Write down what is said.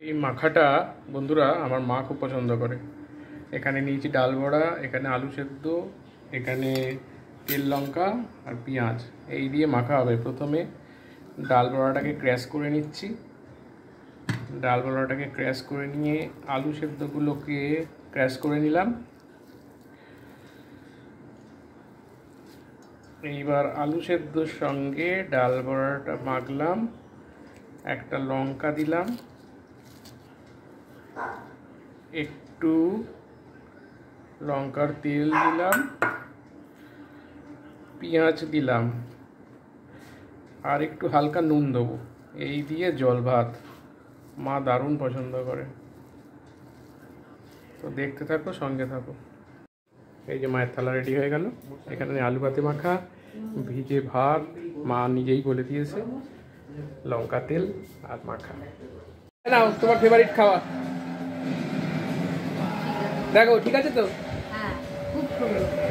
এই মাখাটা বন্ধুরা আমার মা খুব পছন্দ করে। এখানে নিয়েছি ডাল বড়া, এখানে আলু সেদ্ধ, এখানে তেল লঙ্কা আর পেঁয়াজ, এই দিয়ে মাখা হবে। প্রথমে ডাল বড়াটাকে ক্র্যাশ করে নিচ্ছি। ডাল বড়াটাকে ক্র্যাশ করে নিয়ে আলু সেদ্ধগুলোকে ক্র্যাশ করে নিলাম। এইবার আলু সেদ্ধর সঙ্গে ডাল বড়াটা মাখলাম, একটা লঙ্কা দিলাম, একটু লঙ্কার তেল দিলাম, পেঁয়াজ দিলাম আর একটু হালকা নুন দেবো। এই দিয়ে জল ভাত মা দারুণ পছন্দ করে। তো দেখতে থাকো, সঙ্গে থাকো। এই যে মায়ের থালা রেডি হয়ে গেল। এখানে আলু ভাতে মাখা, ভিজে ভাত, মা নিজেই বলে দিয়েছে, লঙ্কা তেল আর মাখা। নাও তোমার ফেভারিট খাওয়া, দেখো ঠিক আছে তো? হ্যাঁ, খুব সুন্দর।